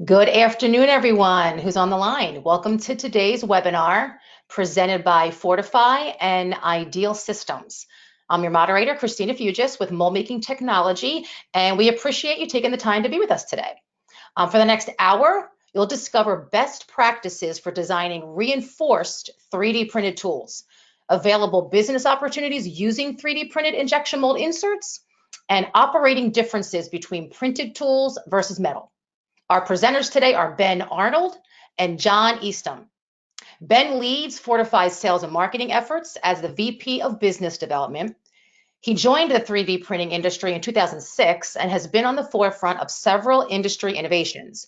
Good afternoon, everyone who's on the line. Welcome to today's webinar presented by Fortify and Ideal Systems. I'm your moderator, Christina Fugis with Mold Making Technology, and we appreciate you taking the time to be with us today. For the next hour, you'll discover best practices for designing reinforced 3D printed tools, available business opportunities using 3D printed injection mold inserts, and operating differences between printed tools versus metal. Our presenters today are Ben Arnold and John Eastham. Ben leads Fortify's sales and marketing efforts as the VP of Business Development. He joined the 3D printing industry in 2006 and has been on the forefront of several industry innovations.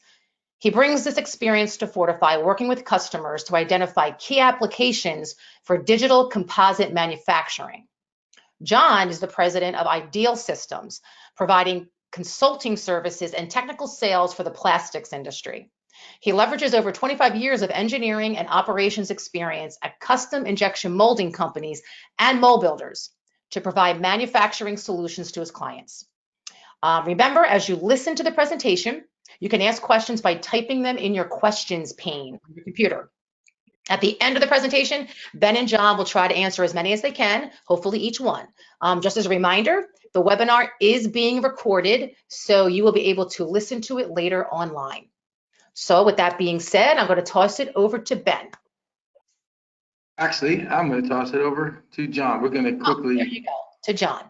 He brings this experience to Fortify, working with customers to identify key applications for digital composite manufacturing. John is the president of Ideal Systems, providing consulting services and technical sales for the plastics industry. He leverages over 25 years of engineering and operations experience at custom injection molding companies and mold builders to provide manufacturing solutions to his clients. Remember, as you listen to the presentation, you can ask questions by typing them in your questions pane on your computer. At the end of the presentation, Ben and John will try to answer as many as they can, hopefully each one. Just as a reminder, the webinar is being recorded, so you will be able to listen to it later online. So with that being said, I'm going to toss it over to Ben. Actually, I'm going to toss it over to John. We're going to quickly... there you go, to John.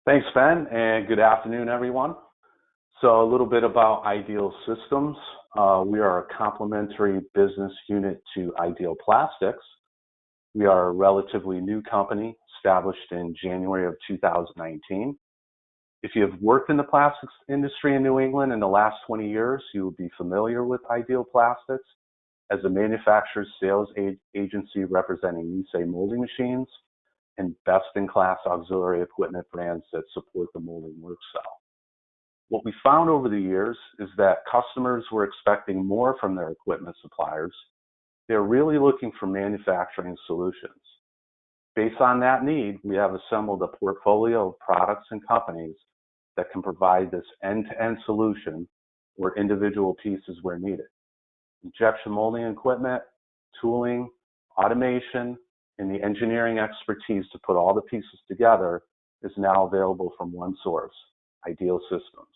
Thanks, Ben, and good afternoon, everyone. So a little bit about Ideal Systems. We are a complementary business unit to Ideal Plastics. We are a relatively new company established in January of 2019. If you have worked in the plastics industry in New England in the last 20 years, you will be familiar with Ideal Plastics as a manufacturer's sales agency representing Nisei molding machines and best-in-class auxiliary equipment brands that support the molding work cell. What we found over the years is that customers were expecting more from their equipment suppliers. They're really looking for manufacturing solutions. Based on that need, we have assembled a portfolio of products and companies that can provide this end-to-end solution or individual pieces where needed. Injection molding equipment, tooling, automation, and the engineering expertise to put all the pieces together is now available from one source, Ideal Systems.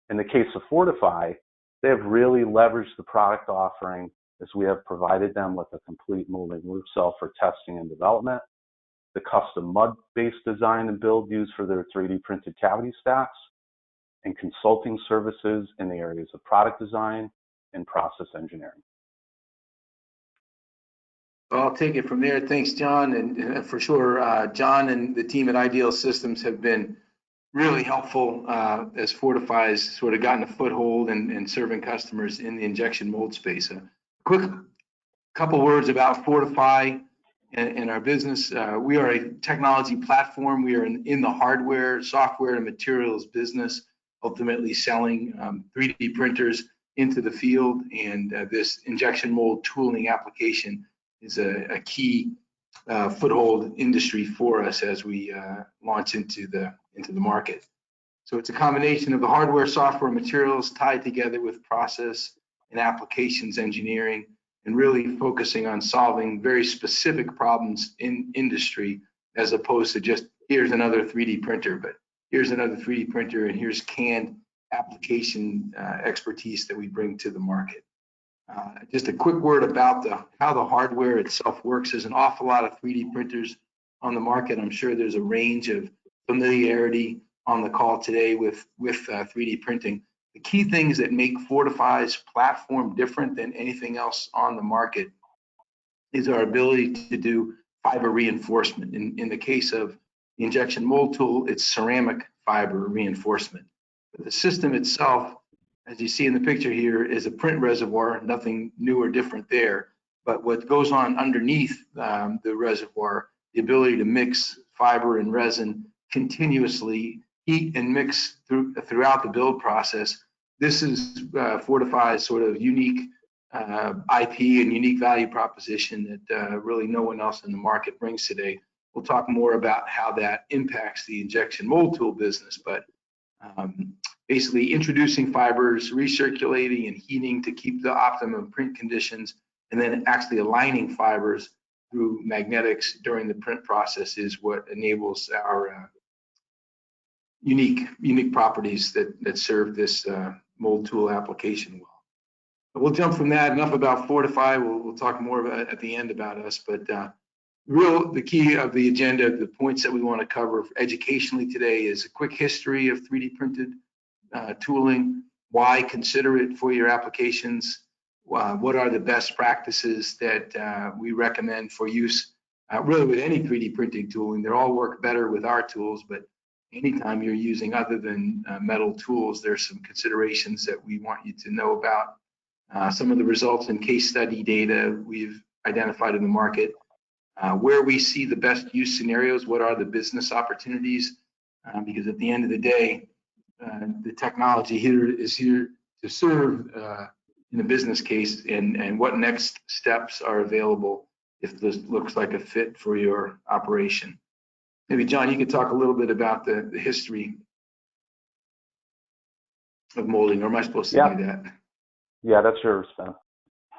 In the case of Fortify, they have really leveraged the product offering as we have provided them with a complete molding work cell for testing and development, the custom mud-based design and build used for their 3D printed cavity stacks, and consulting services in the areas of product design and process engineering. I'll take it from there. Thanks, John. And for sure, John and the team at Ideal Systems have been really helpful as Fortify has sort of gotten a foothold and serving customers in the injection mold space. A quick couple words about Fortify and our business. We are a technology platform. We are in the hardware, software, and materials business, ultimately selling 3D printers into the field. And this injection mold tooling application is a key foothold industry for us as we launch into the market. So it's a combination of the hardware, software, materials tied together with process and applications engineering, and really focusing on solving very specific problems in industry, as opposed to just here's another 3D printer, but here's another 3D printer and here's canned application expertise that we bring to the market. Just a quick word about how the hardware itself works. There's an awful lot of 3D printers on the market. I'm sure there's a range of familiarity on the call today with 3D printing. The key things that make Fortify's platform different than anything else on the market is our ability to do fiber reinforcement. In the case of the injection mold tool, it's ceramic fiber reinforcement. But the system itself, as you see in the picture here, is a print reservoir, nothing new or different there. But what goes on underneath the reservoir, the ability to mix fiber and resin continuously, heat and mix throughout the build process. This is Fortify's sort of unique IP and unique value proposition that really no one else in the market brings today. We'll talk more about how that impacts the injection mold tool business, but basically introducing fibers, recirculating and heating to keep the optimum print conditions, and then actually aligning fibers through magnetics during the print process is what enables our unique properties that serve this mold tool application well. But we'll jump from that. Enough about Fortify. We'll talk more about at the end about us. But the key of the agenda, the points that we want to cover educationally today is a quick history of 3D printed tooling, why consider it for your applications, what are the best practices that we recommend for use really with any 3D printing tooling. They all work better with our tools, but anytime you're using other than metal tools, there's some considerations that we want you to know about. Some of the results and case study data we've identified in the market, where we see the best use scenarios, what are the business opportunities, because at the end of the day, the technology here is here to serve in a business case, and what next steps are available if this looks like a fit for your operation. Maybe John, you could talk a little bit about the history of molding, or am I supposed to do that? Yeah, that's yours, Ben.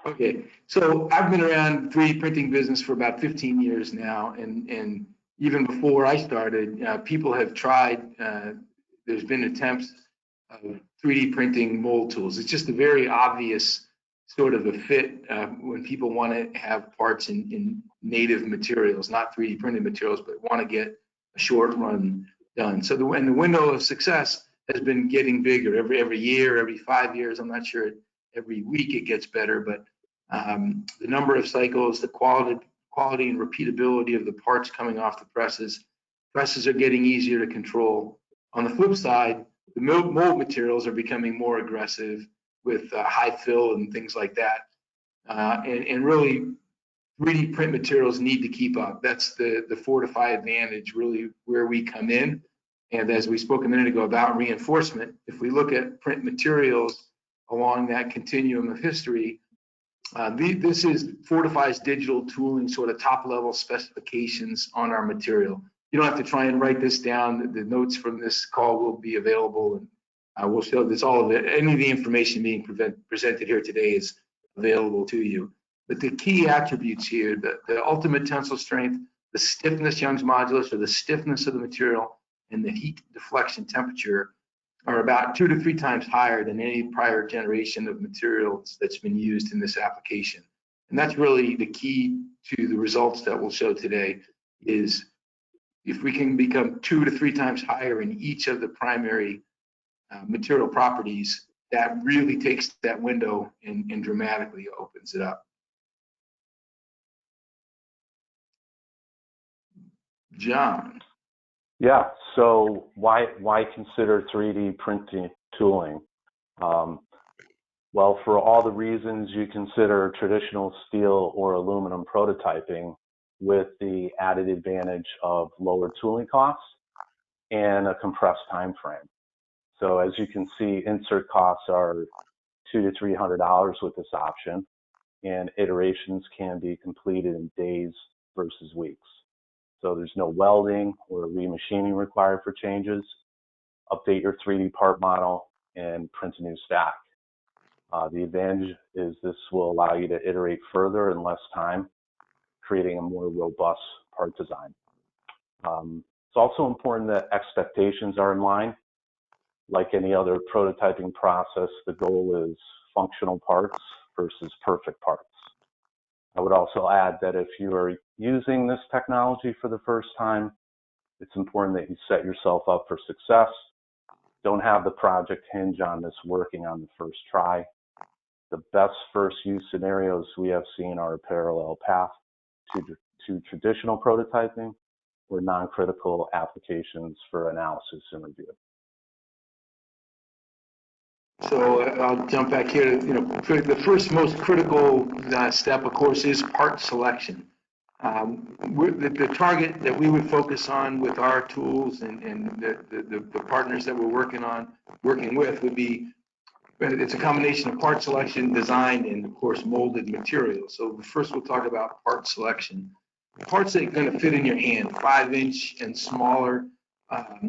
Okay, so I've been around 3D printing business for about 15 years now, and even before I started, people have tried, there's been attempts of 3D printing mold tools. It's just a very obvious sort of a fit when people want to have parts in native materials, not 3D printed materials, but want to get a short run done. So the window of success has been getting bigger every year, every 5 years. I'm not sure every week it gets better, but the number of cycles, the quality and repeatability of the parts coming off the presses are getting easier to control. On the flip side, the mold materials are becoming more aggressive with high fill and things like that. And really, 3D print materials need to keep up. That's the Fortify advantage, really where we come in. And as we spoke a minute ago about reinforcement, if we look at print materials along that continuum of history, this is Fortify's digital tooling sort of top level specifications on our material. You don't have to try and write this down. The notes from this call will be available, and we'll show this, all of it. Any of the information being presented here today is available to you. But the key attributes here, the ultimate tensile strength, the stiffness, Young's modulus, or the stiffness of the material, and the heat deflection temperature are about 2 to 3 times higher than any prior generation of materials that's been used in this application. And that's really the key to the results that we'll show today, is if we can become 2 to 3 times higher in each of the primary material properties, that really takes that window and dramatically opens it up. John. Yeah, so why consider 3D printing tooling? Well, for all the reasons you consider traditional steel or aluminum prototyping, with the added advantage of lower tooling costs and a compressed time frame. So as you can see, insert costs are $200 to $300 with this option, and iterations can be completed in days versus weeks. So there's no welding or remachining required for changes. Update your 3D part model and print a new stack. The advantage is this will allow you to iterate further in less time, creating a more robust part design. It's also important that expectations are in line. Like any other prototyping process, the goal is functional parts versus perfect parts. I would also add that if you are using this technology for the first time, it's important that you set yourself up for success. Don't have the project hinge on this working on the first try. The best first use scenarios we have seen are a parallel path to traditional prototyping or non-critical applications for analysis and review. So I'll jump back here. The first most critical step, of course, is part selection. The target that we would focus on with our tools and the partners that we're working with would be, it's a combination of part selection, design, and of course molded materials. So first we'll talk about part selection. Parts that are going to fit in your hand, 5-inch and smaller,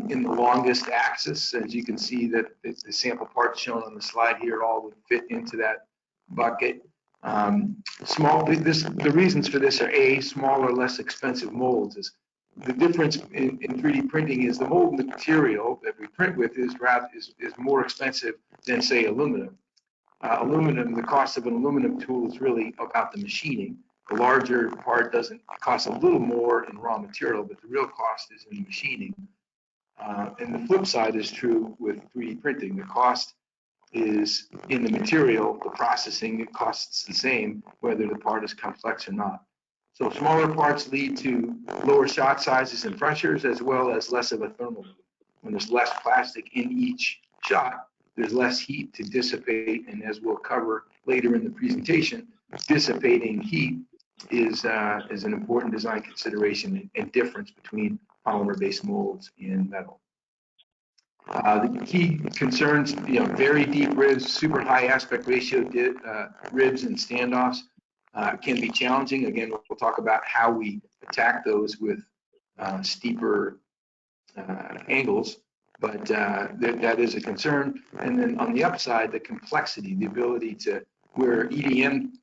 in the longest axis. As you can see, that the sample parts shown on the slide here all would fit into that bucket. The reasons for this are smaller, less expensive molds. Is the difference in 3D printing is the mold material that we print with is more expensive than, say, aluminum. The cost of an aluminum tool is really about the machining. The larger part doesn't cost a little more in raw material, but the real cost is in machining. And the flip side is true with 3D printing. The cost is in the material, the processing, it costs the same whether the part is complex or not. So smaller parts lead to lower shot sizes and pressures, as well as less of a thermal loop. When there's less plastic in each shot, there's less heat to dissipate, and as we'll cover later in the presentation, dissipating heat is an important design consideration and difference between polymer-based molds and metal. The key concerns, very deep ribs, super high aspect ratio ribs and standoffs can be challenging. Again, we'll talk about how we attack those with steeper angles, but that is a concern. And then on the upside, the complexity, the ability to, where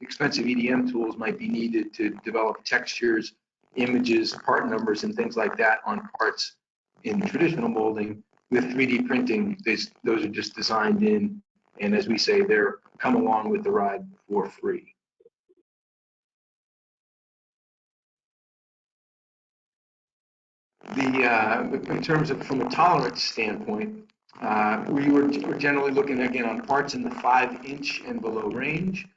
expensive EDM tools might be needed to develop textures, images, part numbers, and things like that on parts in traditional molding. With 3D printing, those are just designed in, and as we say, they're come along with the ride for free. In terms of from a tolerance standpoint, we're generally looking again on parts in the 5-inch and below range.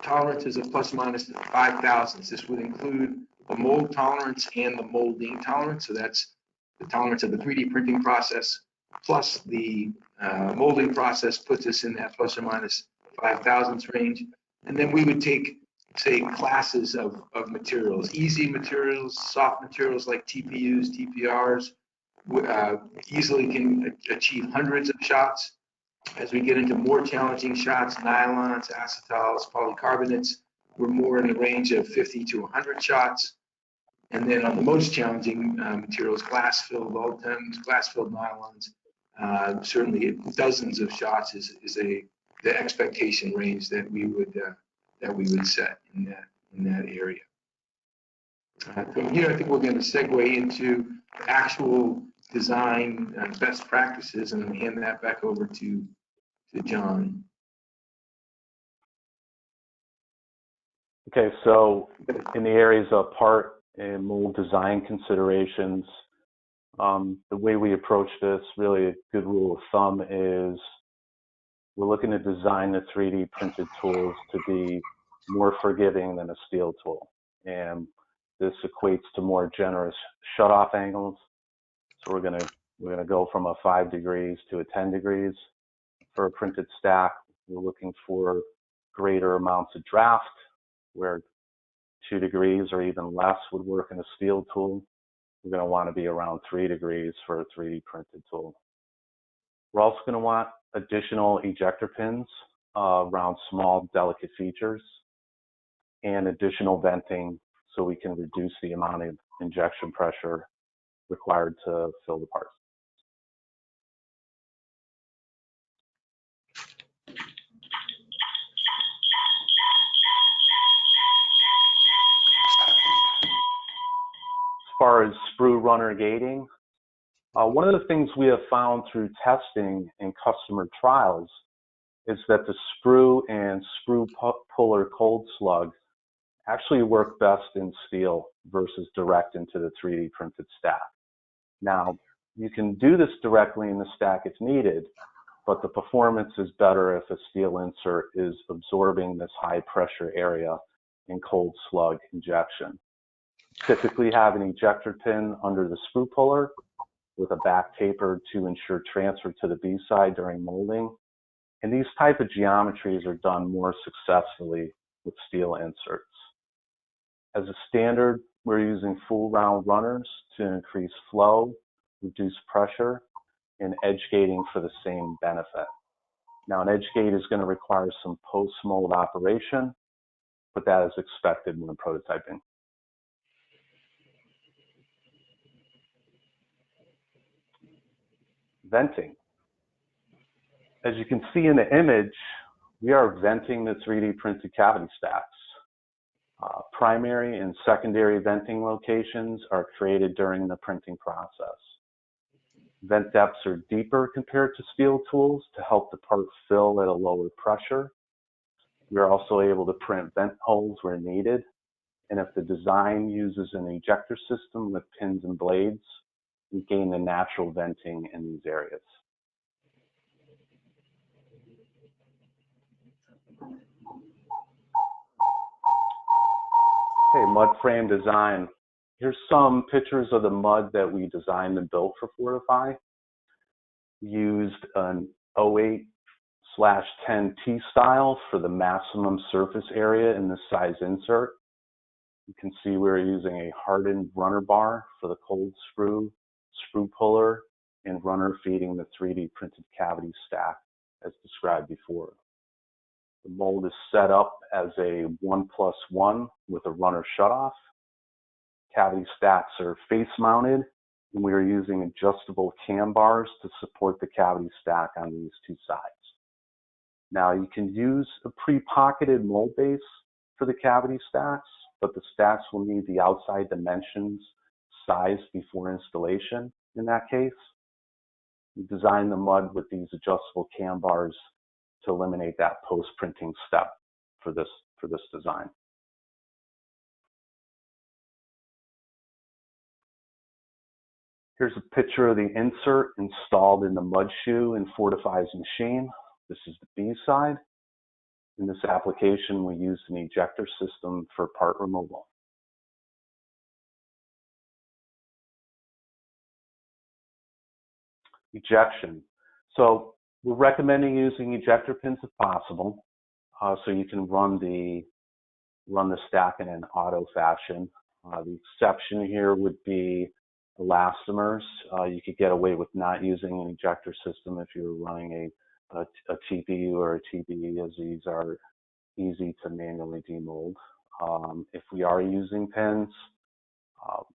Tolerance is a plus minus 5 thousandths. This would include the mold tolerance and the molding tolerance. So that's the tolerance of the 3D printing process plus the molding process puts us in that plus or minus 5 thousandths range. And then we would take, say, classes of materials, easy materials, soft materials like TPUs, TPRs, easily can achieve hundreds of shots. As we get into more challenging shots, nylons, acetals, polycarbonates, we're more in the range of 50 to 100 shots. And then on the most challenging materials, glass-filled ultems, glass-filled nylons, certainly dozens of shots is the expectation range that we would set in that area. From here, I think we're going to segue into actual design best practices, and then hand that back over to John. Okay, so in the areas of part and mold design considerations, the way we approach this, really a good rule of thumb is we're looking to design the 3D printed tools to be more forgiving than a steel tool. And this equates to more generous shutoff angles. So we're gonna go from a 5 degrees to a 10 degrees. For a printed stack, we're looking for greater amounts of draft, where 2 degrees or even less would work in a steel tool. We're going to want to be around 3 degrees for a 3D printed tool. We're also going to want additional ejector pins around small, delicate features, and additional venting so we can reduce the amount of injection pressure required to fill the parts. As far as sprue runner gating, one of the things we have found through testing and customer trials is that the sprue and sprue puller cold slug actually work best in steel versus direct into the 3D printed stack. Now, you can do this directly in the stack if needed, but the performance is better if a steel insert is absorbing this high pressure area in cold slug injection. Typically have an ejector pin under the sprue puller with a back taper to ensure transfer to the B side during molding. And these type of geometries are done more successfully with steel inserts. As a standard, we're using full round runners to increase flow, reduce pressure, and edge gating for the same benefit. Now, an edge gate is going to require some post-mold operation, but that is expected when prototyping. venting. As you can see in the image, we are venting the 3D printed cavity stacks. Primary and secondary venting locations are created during the printing process. Vent depths are deeper compared to steel tools to help the part fill at a lower pressure. We are also able to print vent holes where needed. And if the design uses an ejector system with pins and blades, we gain the natural venting in these areas. Okay, mud frame design. Here's some pictures of the mud that we designed and built for Fortify. We used an 08/10 T-style for the maximum surface area in this size insert. You can see we're using a hardened runner bar for the cold screw puller, and runner feeding the 3D printed cavity stack as described before. The mold is set up as a 1+1 with a runner shutoff. Cavity stacks are face mounted, and we are using adjustable cam bars to support the cavity stack on these two sides. Now you can use a pre-pocketed mold base for the cavity stacks, but the stacks will need the outside dimensions sized before installation in that case. We designed the mud with these adjustable cam bars to eliminate that post-printing step for this design. Here's a picture of the insert installed in the mud shoe in Fortify's machine. This is the B side. In this application, we used an ejector system for part removal. Ejection. So we're recommending using ejector pins if possible, so you can run the stack in an auto fashion. The exception here would be elastomers. You could get away with not using an ejector system if you're running a TPU or a TBE, as these are easy to manually demold. If we are using pins,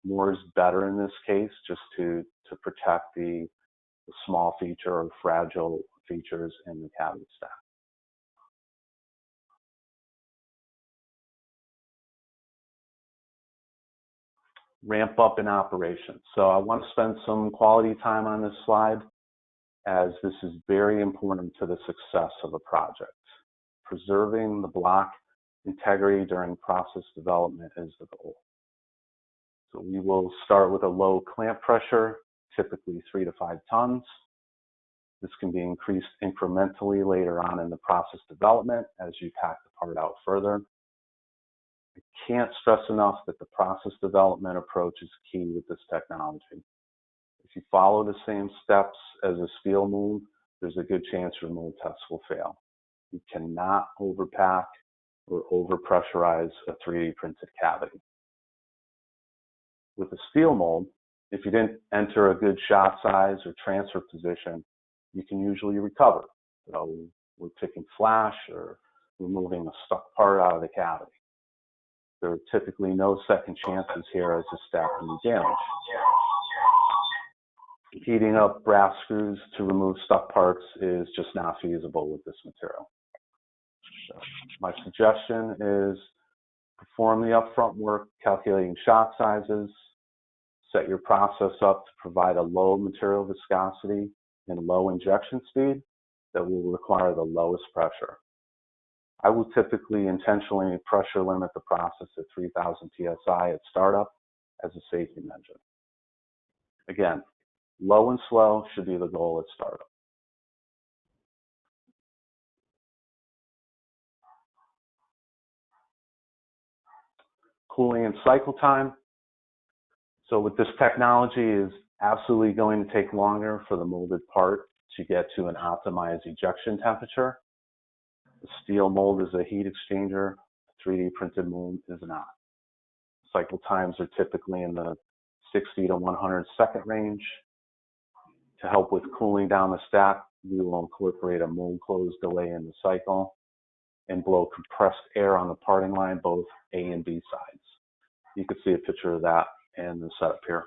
more is better in this case, just to protect the small feature or fragile features in the cavity stack. Ramp up in operation. So I want to spend some quality time on this slide, as this is very important to the success of a project. Preserving the block integrity during process development is the goal. So we will start with a low clamp pressure, typically 3 to 5 tons. This can be increased incrementally later on in the process development as you pack the part out further. I can't stress enough that the process development approach is key with this technology. If you follow the same steps as a steel mold, there's a good chance your mold test will fail. You cannot overpack or overpressurize a 3D printed cavity. With a steel mold, if you didn't enter a good shot size or transfer position, you can usually recover. So we're taking flash or removing a stuck part out of the cavity. There are typically no second chances here as the stack can be damaged. Heating up brass screws to remove stuck parts is just not feasible with this material. So my suggestion is perform the upfront work calculating shot sizes, set your process up to provide a low material viscosity and low injection speed that will require the lowest pressure. I will typically intentionally pressure limit the process at 3,000 psi at startup as a safety measure. Again, low and slow should be the goal at startup. Cooling and cycle time. So with this technology, is absolutely going to take longer for the molded part to get to an optimized ejection temperature. The steel mold is a heat exchanger, 3D printed mold is not. Cycle times are typically in the 60 to 100 second range. To help with cooling down the stack, we will incorporate a mold close delay in the cycle and blow compressed air on the parting line, both A and B sides. You can see a picture of that in the setup here.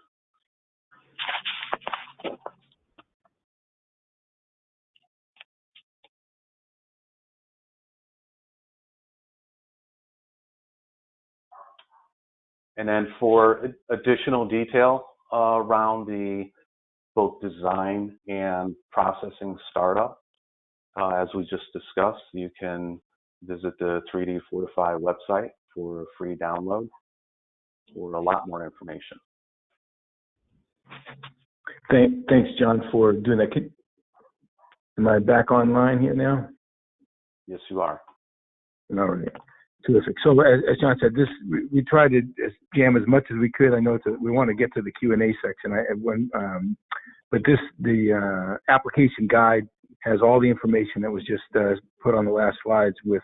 And then for additional detail around the both design and processing startup, as we just discussed, you can visit the 3D Fortify website for a free download for a lot more information. Thanks, John, for doing that. Am I back online here now? Yes, you are. All right. Terrific. So as John said, we tried to jam as much as we could. I know we want to get to the Q&A section. But the application guide has all the information that was just put on the last slides with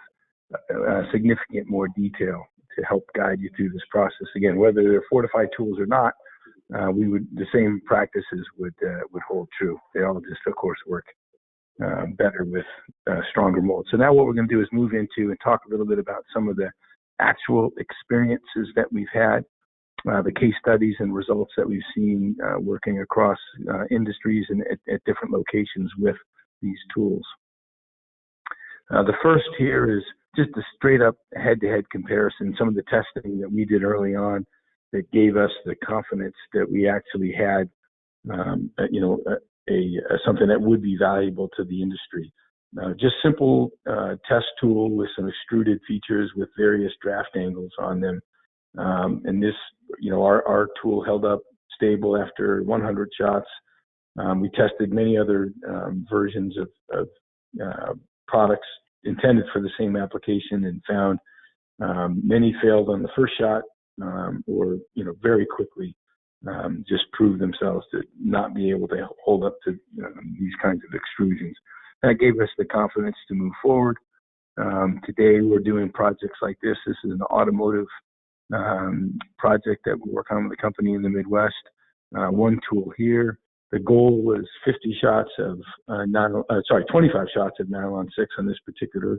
significant more detail to help guide you through this process. Again, whether they're Fortify tools or not, the same practices would hold true. They all just, of course, work better with stronger molds. So now what we're going to do is move into and talk a little bit about some of the actual experiences that we've had, the case studies and results that we've seen working across industries and at different locations with these tools. The first here is just a straight up head-to-head comparison, some of the testing that we did early on that gave us the confidence that we actually had, something that would be valuable to the industry. Just simple test tool with some extruded features with various draft angles on them. And this, our tool held up stable after 100 shots. We tested many other versions of products intended for the same application and found many failed on the first shot or very quickly just proved themselves to not be able to hold up to these kinds of extrusions. That gave us the confidence to move forward. Today we're doing projects like this. This is an automotive project that we work on with a company in the Midwest. One tool here. The goal was 25 shots of nylon 6 on this particular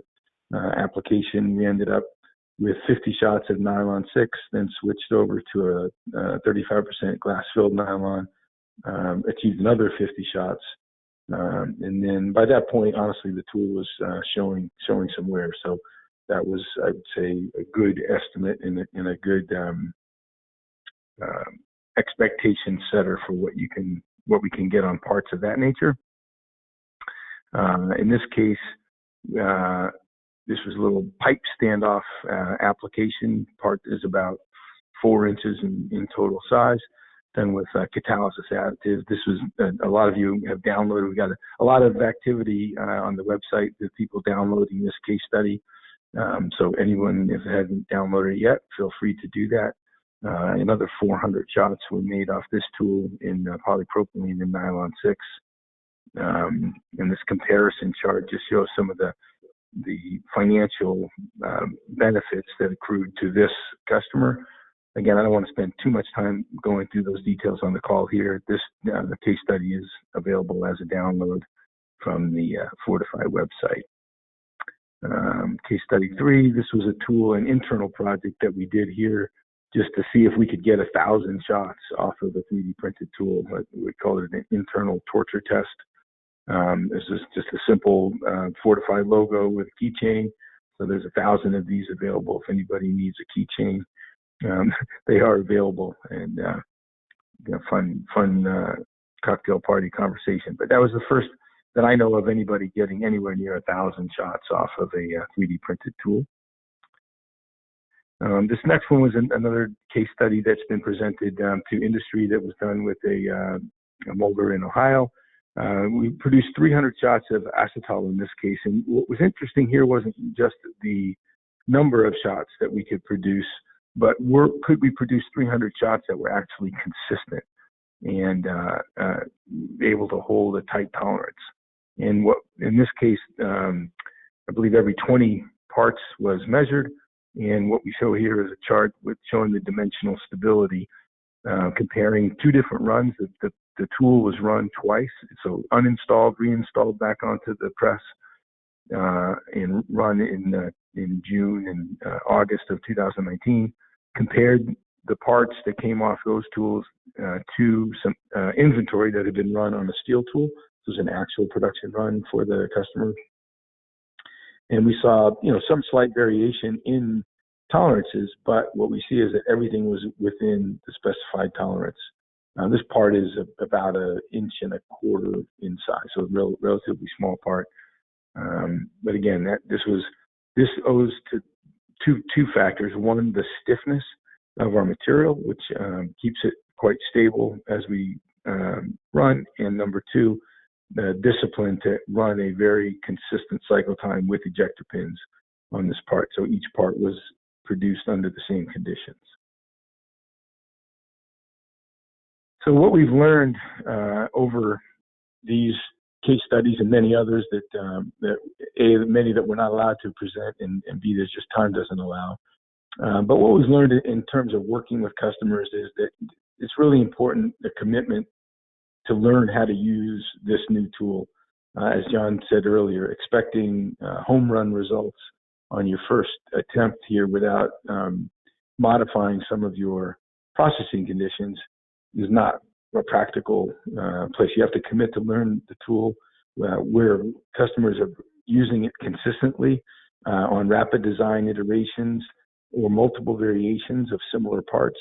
application. We ended up with 50 shots of nylon 6, then switched over to a 35% glass-filled nylon, achieved another 50 shots. And then by that point, honestly, the tool was showing some wear. So that was, I would say, a good estimate and a good expectation setter for what we can get on parts of that nature. In this case, this was a little pipe standoff application. Part is about 4 inches in total size, done with catalysis additive. This was, a lot of you have downloaded. We got a lot of activity on the website with people downloading this case study. So anyone, if hasn't downloaded it yet, feel free to do that. Another 400 shots were made off this tool in polypropylene and nylon 6. And this comparison chart just shows some of the financial benefits that accrued to this customer. Again, I don't want to spend too much time going through those details on the call here. This the case study is available as a download from the Fortify website. Case study 3, this was a tool, an internal project that we did here just to see if we could get 1,000 shots off of a 3D printed tool. We call it an internal torture test. This is just a simple Fortify logo with a keychain. So there's 1,000 of these available if anybody needs a keychain. They are available, and fun cocktail party conversation. But that was the first that I know of anybody getting anywhere near 1,000 shots off of a 3D printed tool. This next one was another case study that's been presented to industry that was done with a molder in Ohio. We produced 300 shots of acetal in this case, and what was interesting here wasn't just the number of shots that we could produce, but could we produce 300 shots that were actually consistent and able to hold a tight tolerance. And what in this case, I believe every 20 parts was measured, and what we show here is a chart with showing the dimensional stability, comparing 2 different runs. The tool was run twice, so uninstalled, reinstalled back onto the press, and run in June and August of 2019. Compared the parts that came off those tools to some inventory that had been run on a steel tool. This was an actual production run for the customer, and we saw some slight variation in tolerances, but what we see is that everything was within the specified tolerance. This part is about 1.25 inches in size, so a relatively small part. But again, this owes to two factors. One, the stiffness of our material, which keeps it quite stable as we run, and number two, the discipline to run a very consistent cycle time with ejector pins on this part. So each part was produced under the same conditions. So what we've learned over these case studies and many others that many that we're not allowed to present, and B, there's just time doesn't allow. But what we've learned in terms of working with customers is that it's really important, the commitment to learn how to use this new tool. As John said earlier, expecting home run results on your first attempt here without modifying some of your processing conditions is not a practical place. You have to commit to learn the tool where customers are using it consistently on rapid design iterations or multiple variations of similar parts.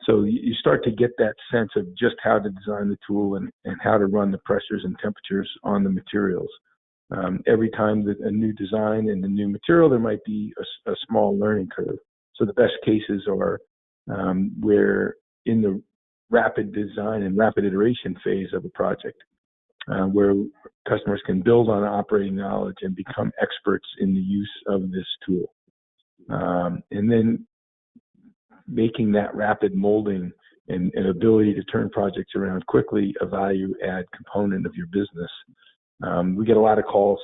So you start to get that sense of just how to design the tool and how to run the pressures and temperatures on the materials. Every time that a new design and a new material, there might be a small learning curve. So the best cases are where in the rapid design and rapid iteration phase of a project, where customers can build on operating knowledge and become experts in the use of this tool. And then making that rapid molding and ability to turn projects around quickly a value add component of your business. We get a lot of calls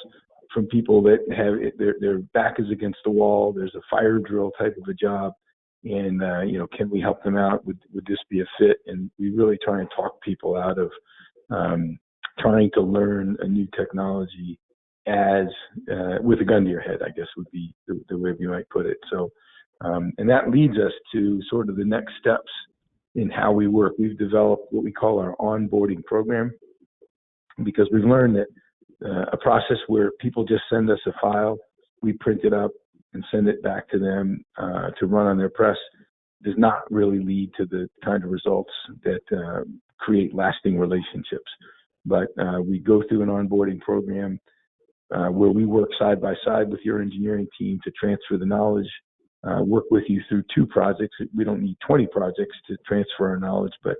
from people that have their back is against the wall. There's a fire drill type of a job, and can we help them out? Would this be a fit? And we really try and talk people out of trying to learn a new technology as with a gun to your head, I guess would be the way we might put it. So, and that leads us to sort of the next steps in how we work. We've developed what we call our onboarding program, because we've learned that a process where people just send us a file, we print it up and send it back to them to run on their press does not really lead to the kind of results that create lasting relationships. But we go through an onboarding program where we work side by side with your engineering team to transfer the knowledge, work with you through 2 projects. We don't need 20 projects to transfer our knowledge, but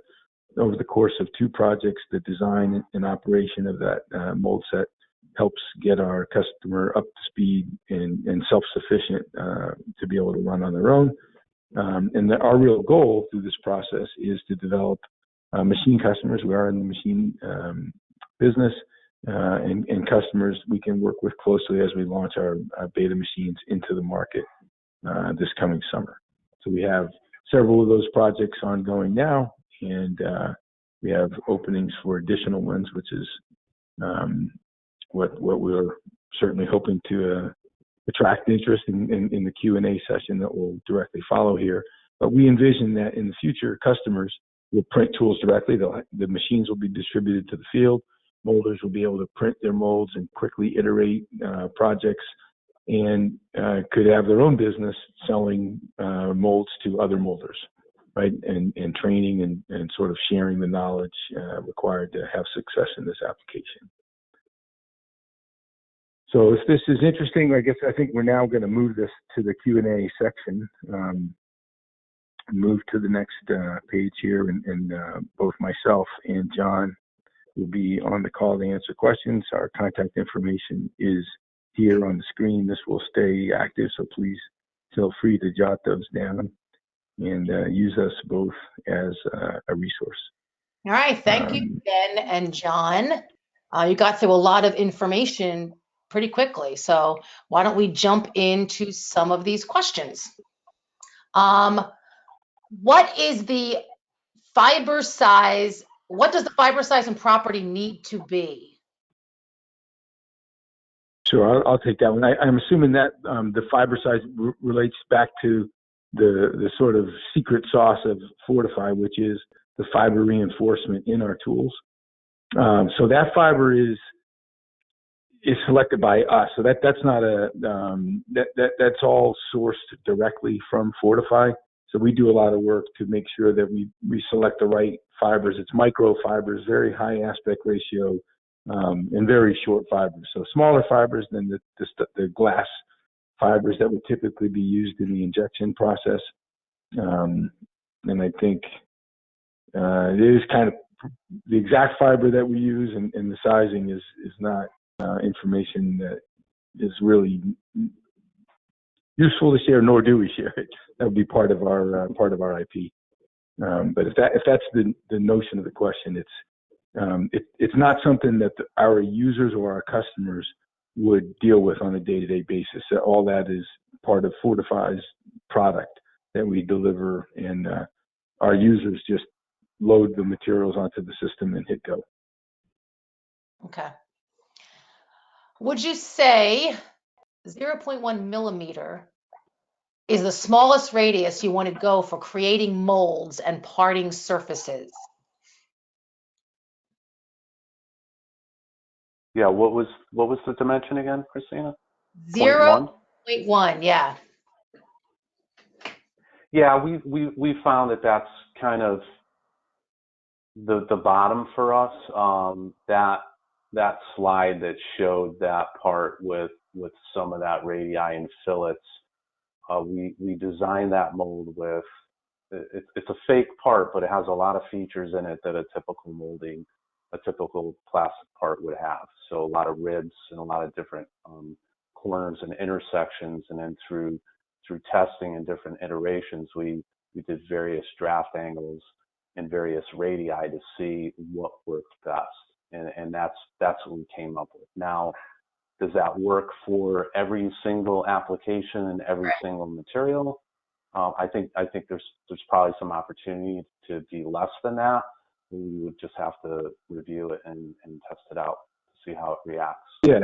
over the course of 2 projects, the design and operation of that mold set helps get our customer up to speed and self-sufficient to be able to run on their own. And our real goal through this process is to develop machine customers. We are in the machine business, and customers we can work with closely as we launch our beta machines into the market this coming summer. So we have several of those projects ongoing now, and we have openings for additional ones, which is what we're certainly hoping to attract interest in the Q&A session that will directly follow here. But we envision that in the future, customers will print tools directly. The machines will be distributed to the field. Molders will be able to print their molds and quickly iterate projects, and could have their own business selling molds to other molders, right? And training and sort of sharing the knowledge required to have success in this application. So if this is interesting, I think we're now going to move this to the Q&A section. Move to the next page here, and both myself and John will be on the call to answer questions. Our contact information is here on the screen. This will stay active, so please feel free to jot those down and use us both as a resource. All right, thank you, Ben and John. You got through a lot of information pretty quickly, so why don't we jump into some of these questions? What is the fiber size? What does the fiber size and property need to be? Sure, I'll take that one. I'm assuming that the fiber size relates back to the sort of secret sauce of Fortify, which is the fiber reinforcement in our tools. So that fiber is is selected by us. So that's not that's all sourced directly from Fortify. So we do a lot of work to make sure that we select the right fibers. It's microfibers, very high aspect ratio, and very short fibers. So smaller fibers than the glass fibers that would typically be used in the injection process. And I think it is kind of the exact fiber that we use, and the sizing is not information that is really useful to share, nor do we share it. That would be part of our IP. But if that's the notion of the question, it's not something that our users or our customers would deal with on a day-to-day basis. All that is part of Fortify's product that we deliver, and our users just load the materials onto the system and hit go. Okay. Would you say 0.1 millimeter is the smallest radius you want to go for creating molds and parting surfaces? Yeah, what was the dimension again, Christina? 0.1, yeah. Yeah, we found that that's kind of the bottom for us. That slide that showed that part with some of that radii and fillets, we designed that mold with, it's a fake part, but it has a lot of features in it that a typical plastic part would have. So a lot of ribs and a lot of different corners and intersections, and then through testing and different iterations, we did various draft angles and various radii to see what worked best, and that's what we came up with. Now, does that work for every single application and every single material? I think there's probably some opportunity to be less than that. We would just have to review it and test it out to see how it reacts. Yeah.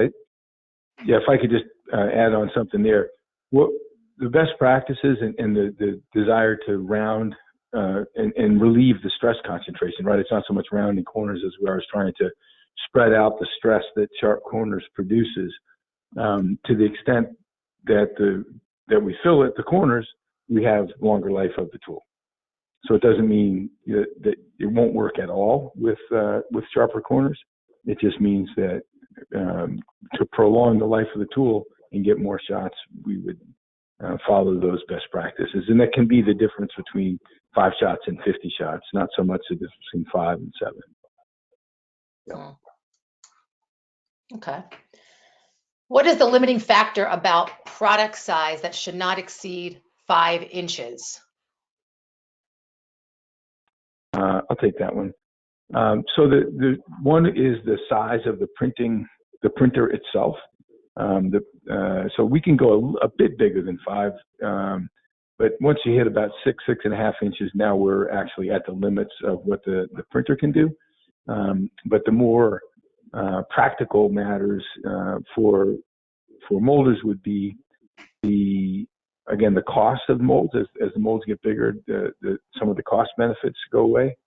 If I could just add on something there. What the best practices and the desire to round and relieve the stress concentration, right? It's not so much rounding corners as we are trying to spread out the stress that sharp corners produces, to the extent that we fill at the corners, we have longer life of the tool. So it doesn't mean that it won't work at all with sharper corners. It just means that to prolong the life of the tool and get more shots, we would follow those best practices. And that can be the difference between 5 shots and 50 shots, not so much the difference between 5 and 7. Yeah. Okay. What is the limiting factor about product size that should not exceed 5 inches? I'll take that one. So the one is the size of the printer itself. So we can go a bit bigger than 5, but once you hit about 6.5 inches, now we're actually at the limits of what the printer can do. But the more practical matters for molders would be the cost of molds. As the molds get bigger, some of the cost benefits go away.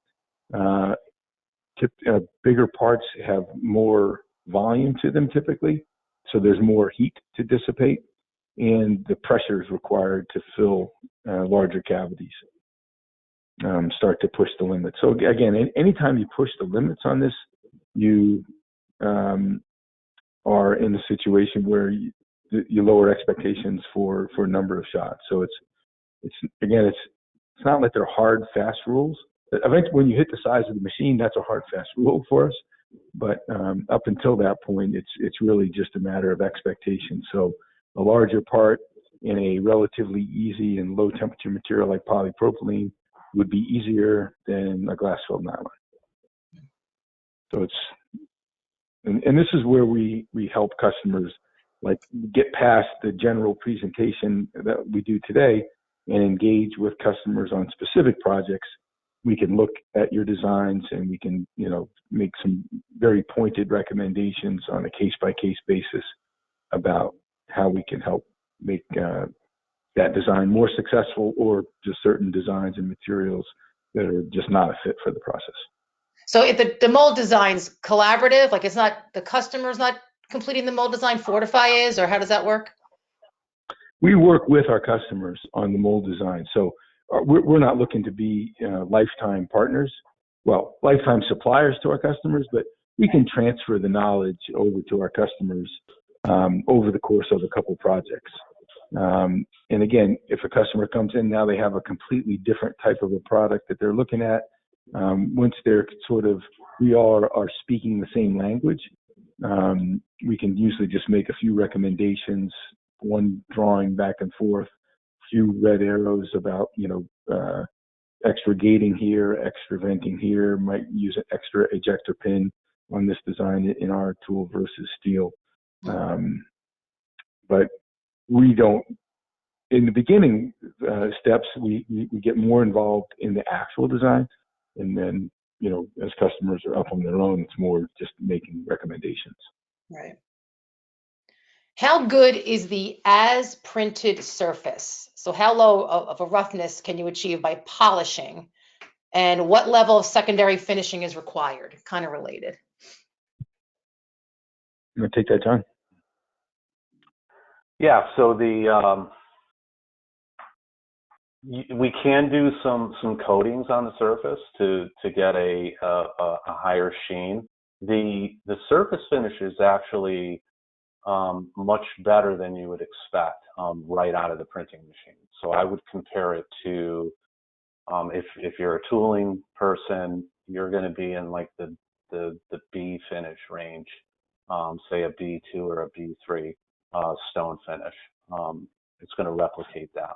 Bigger parts have more volume to them typically, so there's more heat to dissipate, and the pressures required to fill larger cavities start to push the limits. So again, anytime you push the limits on this, you are in a situation where you lower expectations for a number of shots. So it's not like they're hard, fast rules. Eventually, when you hit the size of the machine, that's a hard, fast rule for us. But up until that point, it's really just a matter of expectation. So a larger part in a relatively easy and low temperature material like polypropylene would be easier than a glass filled nylon. So and this is where we help customers like get past the general presentation that we do today and engage with customers on specific projects. We can look at your designs and we can, make some very pointed recommendations on a case-by-case basis about how we can help make that design more successful, or just certain designs and materials that are just not a fit for the process. So if the mold design's collaborative, like it's not, the customer's not completing the mold design Fortify is, or how does that work? We work with our customers on the mold design. So we're not looking to be lifetime partners, well, lifetime suppliers to our customers, but we can transfer the knowledge over to our customers over the course of a couple projects. And again, if a customer comes in, now they have a completely different type of a product that they're looking at. Once they're we all are speaking the same language, we can usually just make a few recommendations, one drawing back and forth, a few red arrows about, extra gating here, extra venting here, might use an extra ejector pin on this design in our tool versus steel. But we don't, in the beginning steps, we get more involved in the actual design. And then, as customers are up on their own, it's more just making recommendations. Right. How good is the as printed surface? So how low of a roughness can you achieve by polishing? And what level of secondary finishing is required? Kind of related. You want to take that, John? Yeah, so we can do some coatings on the surface to get a higher sheen. The surface finish is actually much better than you would expect right out of the printing machine. So I would compare it to if you're a tooling person, you're going to be in like the B finish range, say a B2 or a B3 stone finish. It's going to replicate that.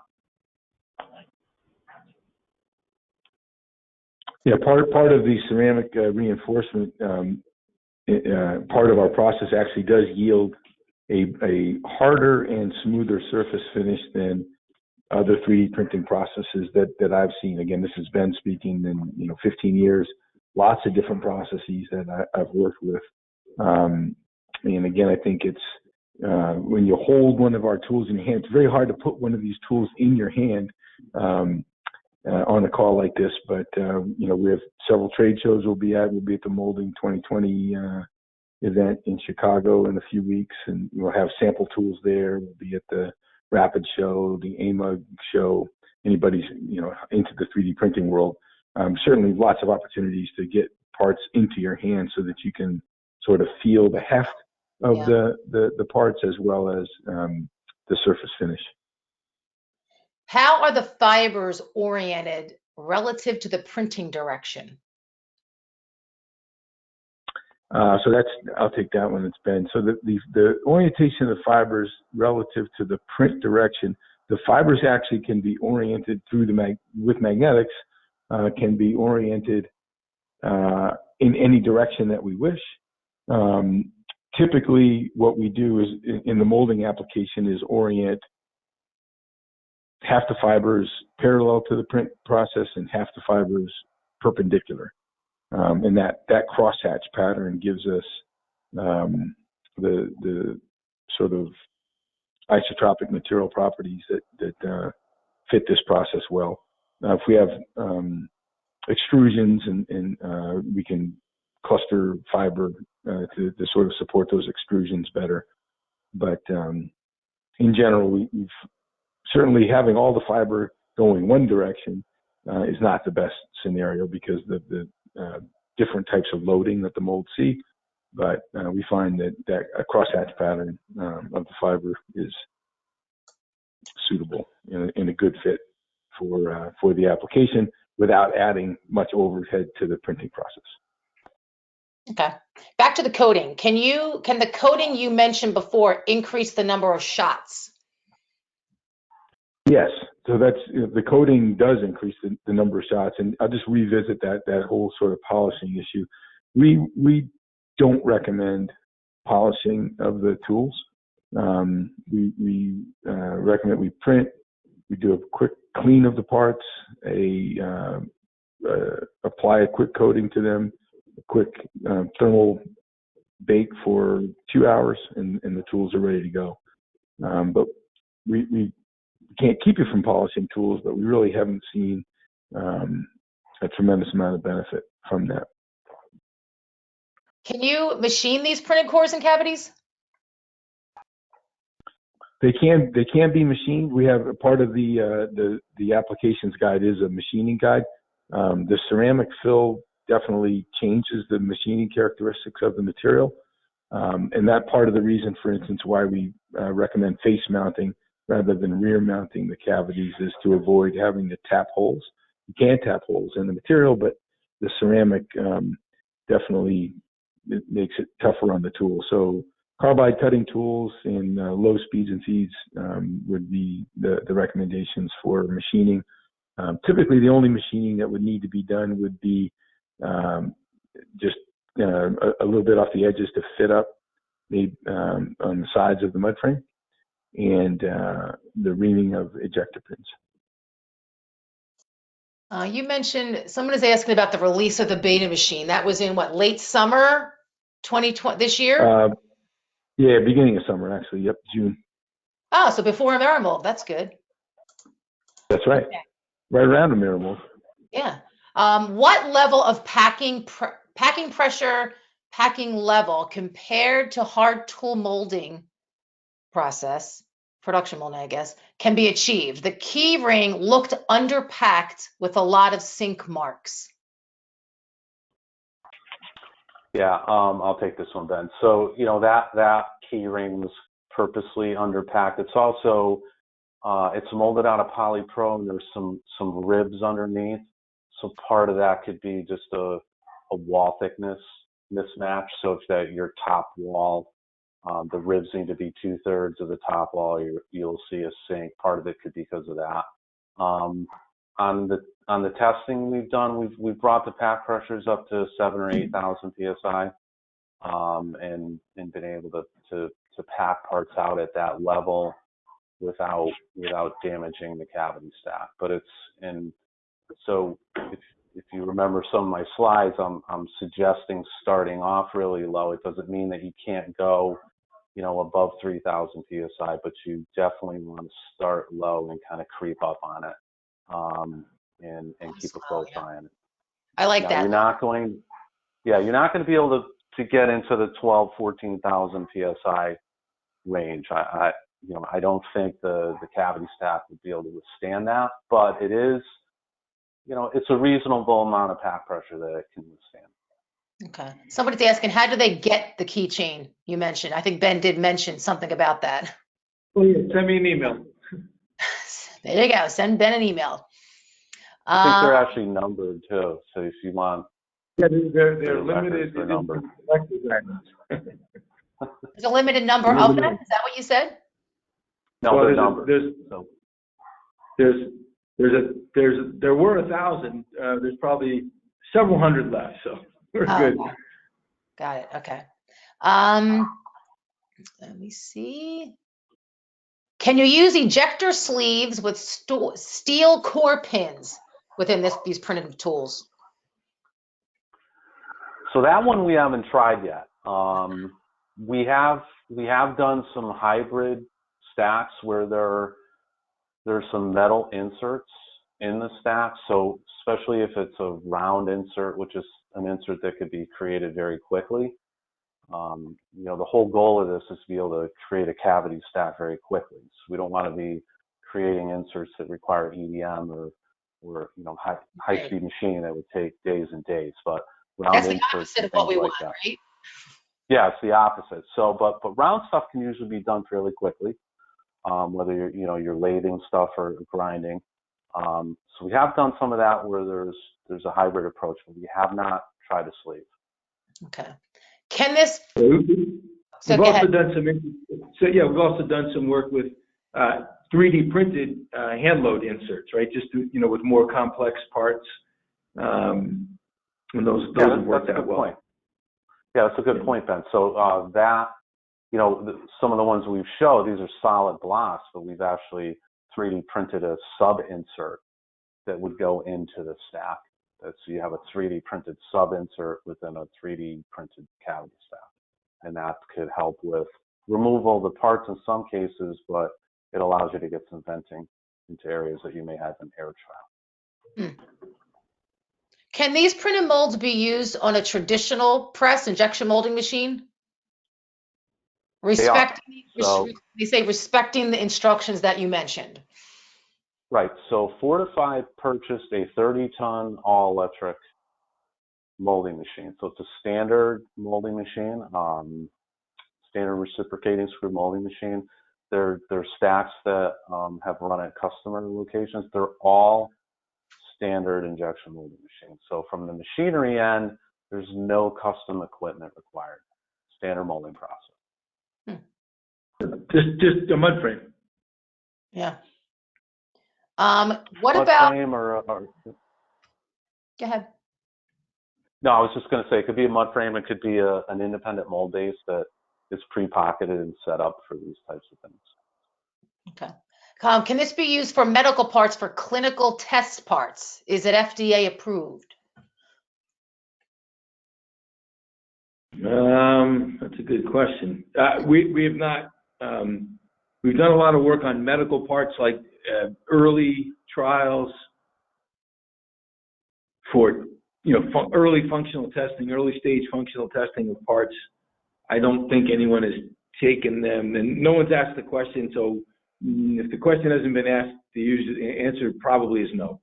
Yeah, part of the ceramic reinforcement, part of our process actually does yield a harder and smoother surface finish than other 3D printing processes that I've seen. Again, this is Ben speaking. In 15 years, lots of different processes that I've worked with. And again, I think it's when you hold one of our tools in your hand, it's very hard to put one of these tools in your hand on a call like this. But we have several trade shows we'll be at. We'll be at the Molding 2020 event in Chicago in a few weeks, and we'll have sample tools there. We'll be at the Rapid show, the AMUG show. Anybody's into the 3D printing world, certainly lots of opportunities to get parts into your hand so that you can sort of feel the heft of the parts as well as the surface finish. How are the fibers oriented relative to the printing direction? So I'll take that one. It's Ben. So the orientation of the fibers relative to the print direction, the fibers actually can be oriented through with magnetics, can be oriented in any direction that we wish. Typically, what we do is in the molding application is orient half the fibers parallel to the print process and half the fibers perpendicular. And that crosshatch pattern gives us the sort of isotropic material properties that fit this process well. If we have extrusions and we can cluster fiber to sort of support those extrusions better. But in general, we've certainly having all the fiber going one direction is not the best scenario because the different types of loading that the molds see. But we find that a crosshatch pattern of the fiber is suitable and a good fit for the application without adding much overhead to the printing process. Okay. Back to the coating. Can the coating you mentioned before increase the number of shots? Yes. So that's the coating does increase the number of shots, and I'll just revisit that whole sort of polishing issue. We don't recommend polishing of the tools. We recommend we print. We do a quick clean of the parts, apply a quick coating to them, a quick thermal bake for 2 hours, and the tools are ready to go. But we can't keep you from polishing tools, but we really haven't seen a tremendous amount of benefit from that. Can you machine these printed cores and cavities? They can be machined. We have a part of the applications guide is a machining guide. The ceramic fill definitely changes the machining characteristics of the material. And that part of the reason, for instance, why we recommend face mounting rather than rear mounting the cavities is to avoid having to tap holes. You can tap holes in the material, but the ceramic definitely it makes it tougher on the tool. So carbide cutting tools in low speeds and feeds would be the recommendations for machining. Typically, the only machining that would need to be done would be just a little bit off the edges to fit up maybe on the sides of the mud frame, and the reaming of ejector pins. You mentioned, someone is asking about the release of the beta machine. That was in what, late summer 2020, this year? Yeah, beginning of summer, actually. Yep, June. Oh, so before mirror mold. That's good. That's right. Okay. Right around the mirror mold. Yeah. What level of packing pressure, packing level compared to hard tool molding process, production molding, I guess, can be achieved? The key ring looked underpacked with a lot of sink marks. Yeah, I'll take this one, Ben. So, that key ring was purposely underpacked. It's also, it's molded out of polypro, and there's some ribs underneath. So part of that could be just a wall thickness mismatch. So if that your top wall, the ribs need to be 2/3 of the top wall, you'll see a sink. Part of it could be because of that. On the testing we've done, we've brought the pack pressures up to 7,000 or 8,000 psi, and been able to pack parts out at that level without damaging the cavity stack. But so if you remember some of my slides, I'm suggesting starting off really low. It doesn't mean that you can't go, above 3,000 psi, but you definitely want to start low and kind of creep up on it, and keep a close eye on it. I like that. You're not going to be able to get into the 12, 14,000 psi range. I don't think the cavity stack would be able to withstand that, but it is, it's a reasonable amount of pack pressure that it can withstand. Okay. Somebody's asking, how do they get the keychain you mentioned? I think Ben did mention something about that. Oh, yeah, send me an email. There you go. Send Ben an email. I think they're actually numbered too. So if you want, Yeah, they're limited. They're numbered. There's a limited number of them. Is that what you said? No, well, they're numbered. There were 1,000. There's probably several hundred left, so we're good. Okay. Got it. Okay. Let me see. Can you use ejector sleeves with steel core pins within these printed tools? So that one we haven't tried yet. We have done some hybrid stacks where there's some metal inserts in the stack. So especially if it's a round insert, which is an insert that could be created very quickly. The whole goal of this is to be able to create a cavity stack very quickly. So we don't want to be creating inserts that require EDM or high-speed machining that would take days and days. But round That's the inserts opposite and of what things we like want, that. right? Yeah, it's the opposite. So, but round stuff can usually be done fairly quickly, whether you're lathing stuff or grinding. So we have done some of that where there's a hybrid approach, but we have not tried a sleeve. Okay. Can this? We've also done we've also done some work with 3D printed hand load inserts, right? Just with more complex parts. And those have worked out well. Point. Yeah, that's a good point, Ben. So some of the ones we've showed, these are solid blocks, but we've actually 3D printed a sub insert that would go into the stack. So you have a 3D printed sub insert within a 3D printed cavity stack. And that could help with removal of the parts in some cases, but it allows you to get some venting into areas that you may have an air trap. Can these printed molds be used on a traditional press injection molding machine? Respecting, So, they say respecting the instructions that you mentioned. right. So Fortify purchased a 30-ton all-electric molding machine. So it's a standard molding machine, standard reciprocating screw molding machine. They're stacks that have run at customer locations. They're all standard injection molding machines. So from the machinery end, there's no custom equipment required. Standard molding process. Just a mud frame. Yeah. What Mud about, frame or go ahead. no, I was just going to say it could be a mud frame. It could be an independent mold base that is pre-pocketed and set up for these types of things. Okay. Can this be used for medical parts for clinical test parts? Is it FDA approved? That's a good question. We have not. We've done a lot of work on medical parts, like early trials for early functional testing, early stage functional testing of parts. I don't think anyone has taken them, and no one's asked the question. So if the question hasn't been asked, the answer probably is no.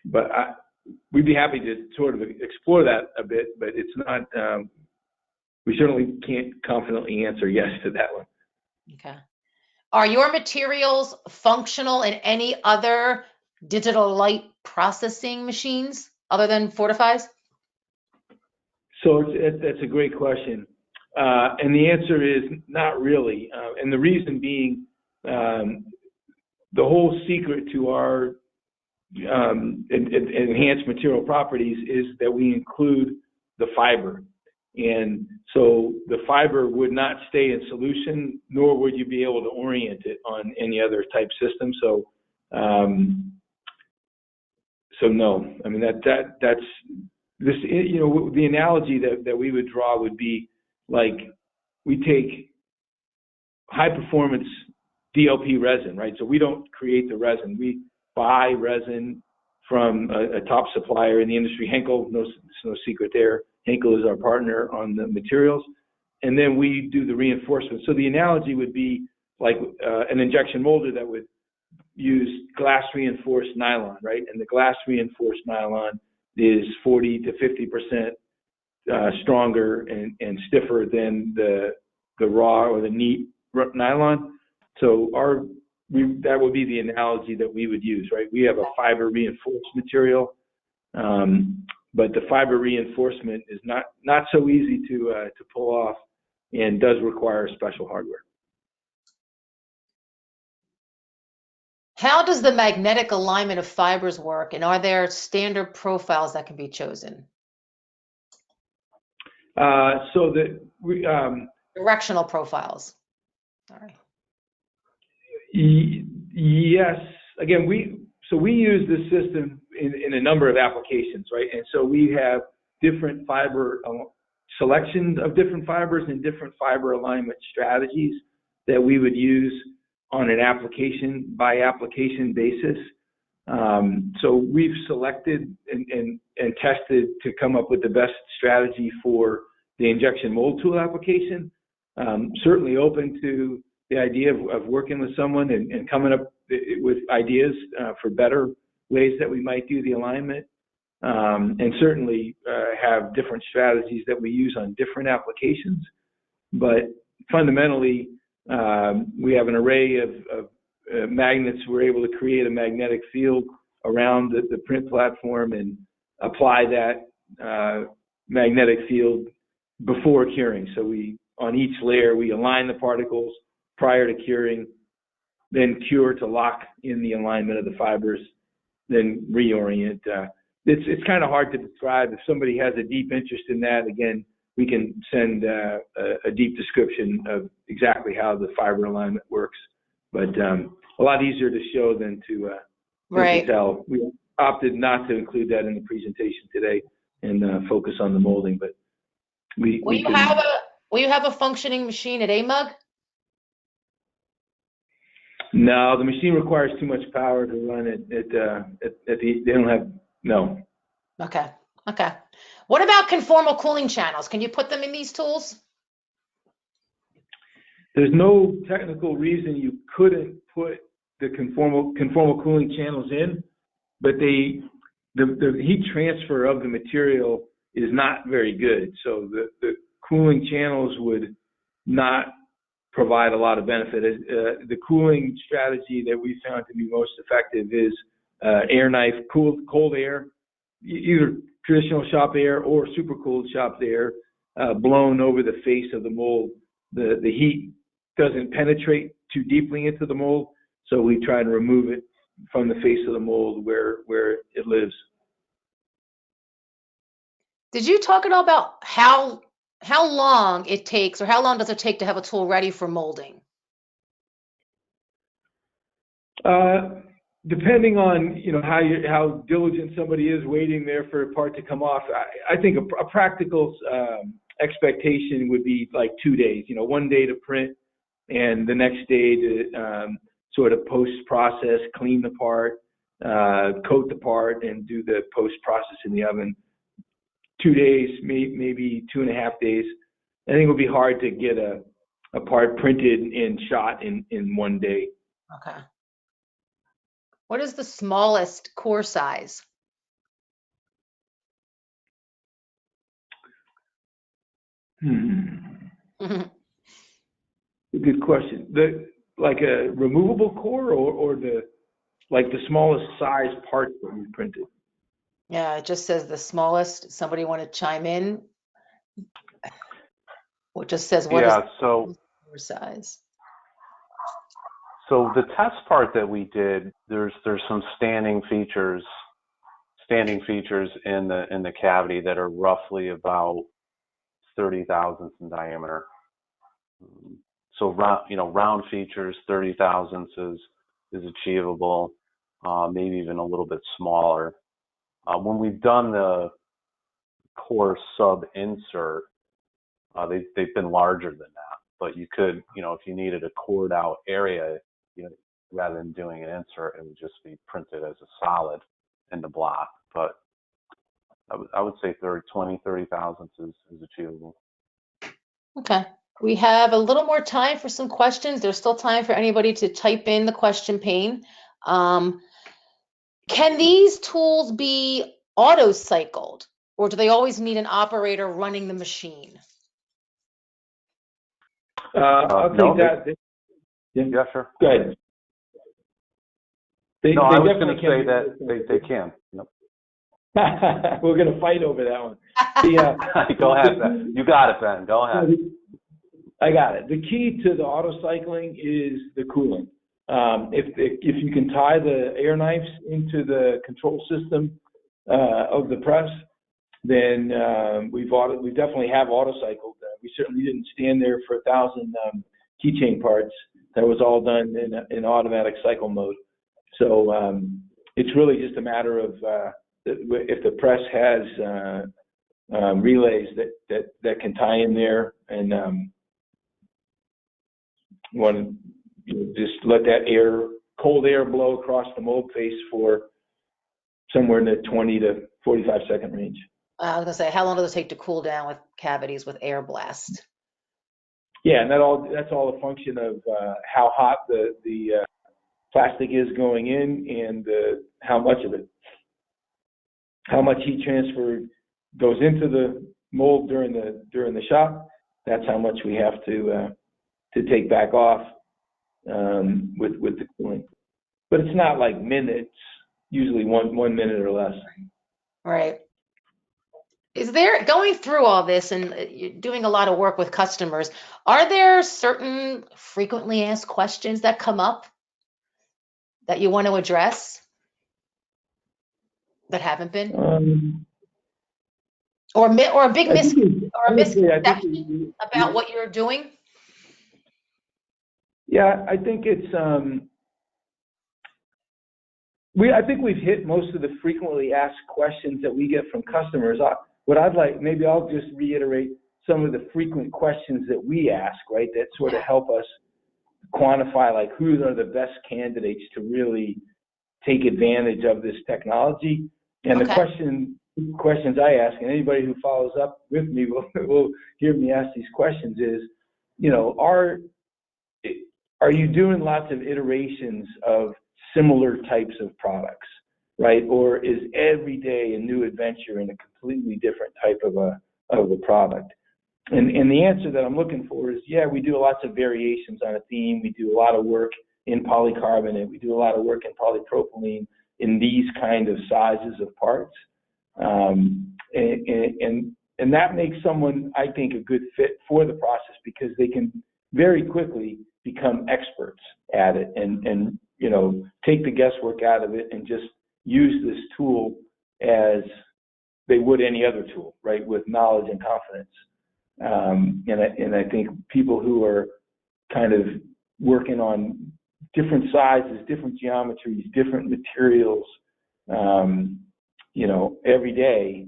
But we'd be happy to sort of explore that a bit, but it's not. We certainly can't confidently answer yes to that one. Okay. Are your materials functional in any other digital light processing machines other than Fortify's? So that's a great question. And the answer is not really. And the reason being, the whole secret to our enhanced material properties is that we include the fiber. And so the fiber would not stay in solution, nor would you be able to orient it on any other type system. So, so no. I mean, that's this. The analogy that we would draw would be like we take high performance DLP resin, right? So we don't create the resin. We buy resin from a top supplier in the industry. Henkel, no secret there. Henkel is our partner on the materials, and then we do the reinforcement. So the analogy would be like an injection molder that would use glass reinforced nylon, right? And the glass reinforced nylon is 40 to 50% stronger and stiffer than the raw or the neat nylon. So that would be the analogy that we would use, right? We have a fiber reinforced material, but the fiber reinforcement is not so easy to pull off and does require special hardware. How does the magnetic alignment of fibers work, and are there standard profiles that can be chosen? So that we Directional profiles. Sorry. Yes. Again, we use this system in a number of applications, right? And so we have different fiber selections of different fibers and different fiber alignment strategies that we would use on an application by application basis. So we've selected and tested to come up with the best strategy for the injection mold tool application. Certainly open to the idea of working with someone and coming up with ideas for better ways that we might do the alignment, and certainly have different strategies that we use on different applications. But fundamentally, we have an array of magnets. We're able to create a magnetic field around the print platform and apply that magnetic field before curing. So on each layer, we align the particles prior to curing, then cure to lock in the alignment of the fibers, then reorient. It's kind of hard to describe. If somebody has a deep interest in that, again, we can send a deep description of exactly how the fiber alignment works. But a lot easier to show than to tell. We opted not to include that in the presentation today and focus on the molding. But will you have a functioning machine at AMUG? No, the machine requires too much power to run it. They don't have, no. Okay. What about conformal cooling channels? Can you put them in these tools? there's no technical reason you couldn't put the conformal cooling channels in, but the heat transfer of the material is not very good. So the cooling channels would not provide a lot of benefit. The cooling strategy that we found to be most effective is air knife, cold air, either traditional shop air or super cooled shop air, blown over the face of the mold. The heat doesn't penetrate too deeply into the mold, so we try to remove it from the face of the mold where it lives. Did you talk at all about how long it takes, or how long does it take to have a tool ready for molding? Depending on how diligent somebody is waiting there for a part to come off, I think a practical expectation would be like 2 days. 1 day to print, and the next day to sort of post-process, clean the part, coat the part, and do the post-process in the oven. 2 days, maybe 2.5 days. I think it would be hard to get a part printed and shot in 1 day. Okay. What is the smallest core size? Good question. Like a removable core, or the smallest size part that we printed? Yeah, it just says the smallest. Somebody want to chime in? It just says what is Yeah, the core size? so the test part that we did, there's some standing features in the cavity that are roughly about 30 thousandths in diameter. So round features, 30 thousandths is achievable, maybe even a little bit smaller. When we've done the core sub insert, they've been larger than that. But you could, if you needed a cored out area, rather than doing an insert, it would just be printed as a solid in the block. But I would say 30 thousandths is achievable. Okay. We have a little more time for some questions. There's still time for anybody to type in the question pane. Can these tools be auto-cycled, or do they always need an operator running the machine? I'll No, take that. Yeah, sure. Go ahead. No, I was going to say that they can. Yep. We're going to fight over that one. Go ahead, Ben. You got it, Ben. Go ahead. I got it. The key to the auto-cycling is the cooling. If you can tie the air knives into the control system of the press, then we definitely have auto-cycled. We certainly didn't stand there for 1,000 keychain parts. That was all done in automatic cycle mode. So it's really just a matter of if the press has relays that can tie in there, and want to just let that cold air blow across the mold face for somewhere in the 20 to 45 second range. I was going to say, how long does it take to cool down with cavities with air blast? Yeah, and that's all a function of how hot the plastic is going in, and how much heat transfer goes into the mold during the shop. That's how much we have to take back off with the cooling. But it's not like minutes. Usually one minute or less. Right. Is there, going through all this and you're doing a lot of work with customers, are there certain frequently asked questions that come up that you want to address that haven't been? Or a big misconception about what you're doing? Yeah, I think it's I think we've hit most of the frequently asked questions that we get from customers. What I'd like, maybe I'll just reiterate some of the frequent questions that we ask, right, that sort of help us quantify like who are the best candidates to really take advantage of this technology. And the questions I ask, and anybody who follows up with me will hear me ask these questions, is, are you doing lots of iterations of similar types of products, right? Or is every day a new adventure in a completely different type of a product? And the answer that I'm looking for is, yeah, we do lots of variations on a theme. We do a lot of work in polycarbonate. We do a lot of work in polypropylene in these kind of sizes of parts. And that makes someone, I think, a good fit for the process because they can very quickly become experts at it and you know, take the guesswork out of it and just use this tool as they would any other tool, right, with knowledge and confidence. And I think people who are kind of working on different sizes, different geometries, different materials, you know, every day,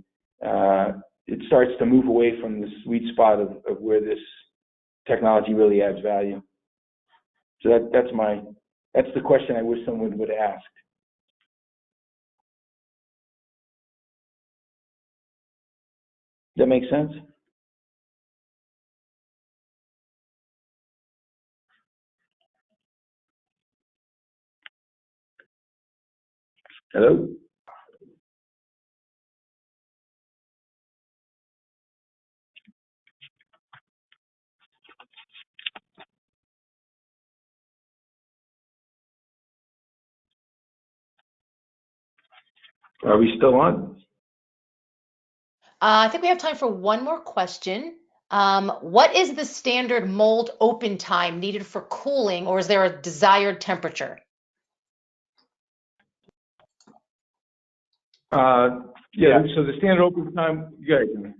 it starts to move away from the sweet spot of where this technology really adds value. So that's the question I wish someone would ask. Does that make sense? Hello? Are we still on? I think we have time for one more question. What is the standard mold open time needed for cooling, or is there a desired temperature? Yeah, so the standard open time, good.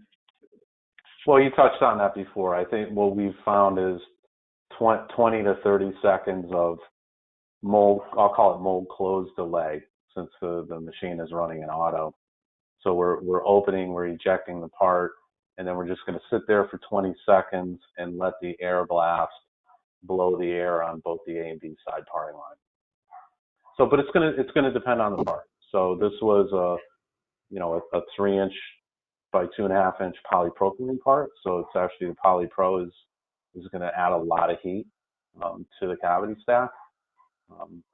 Well, you touched on that before. I think what we've found is 20 to 30 seconds of mold, I'll call it mold close delay, since the machine is running in auto. So we're opening, we're ejecting the part, and then we're just going to sit there for 20 seconds and let the air blast blow the air on both the A and B side parting line. So, but it's gonna depend on the part. So this was a 3-inch by 2.5-inch polypropylene part. So it's actually the PolyPro is going to add a lot of heat to the cavity stack.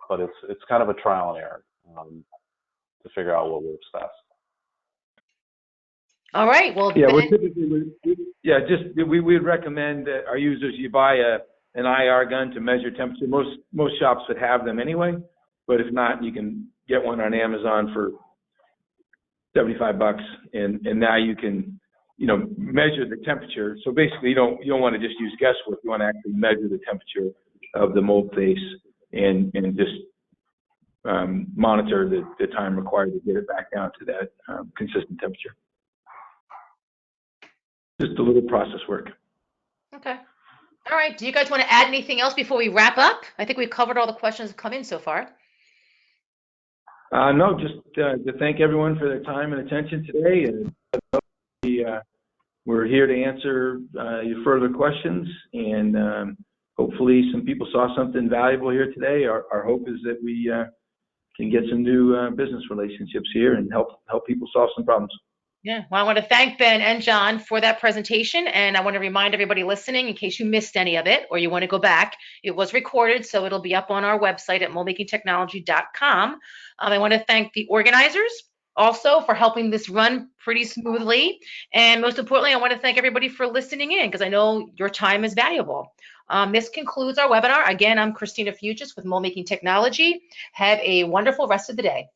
But it's kind of a trial and error to figure out what works best. All right. Well, yeah, Ben, we would recommend that our users, you buy an IR gun to measure temperature. Most shops would have them anyway, but if not, you can get one on Amazon for $75, and now you can, you know, measure the temperature. So basically, you don't want to just use guesswork. You want to actually measure the temperature of the mold face and just monitor the time required to get it back down to that consistent temperature. Just a little process work. okay. All right. Do you guys want to add anything else before we wrap up? I think we've covered all the questions that come in so far. No, just to thank everyone for their time and attention today, and we're here to answer your further questions, and hopefully some people saw something valuable here today. Our hope is that we can get some new business relationships here and help people solve some problems. Yeah, well, I want to thank Ben and John for that presentation, and I want to remind everybody listening, in case you missed any of it or you want to go back, it was recorded, so it'll be up on our website at moldmakingtechnology.com. I want to thank the organizers also for helping this run pretty smoothly, and most importantly, I want to thank everybody for listening in because I know your time is valuable. This concludes our webinar. Again, I'm Christina Fugis with Mold Making Technology. Have a wonderful rest of the day.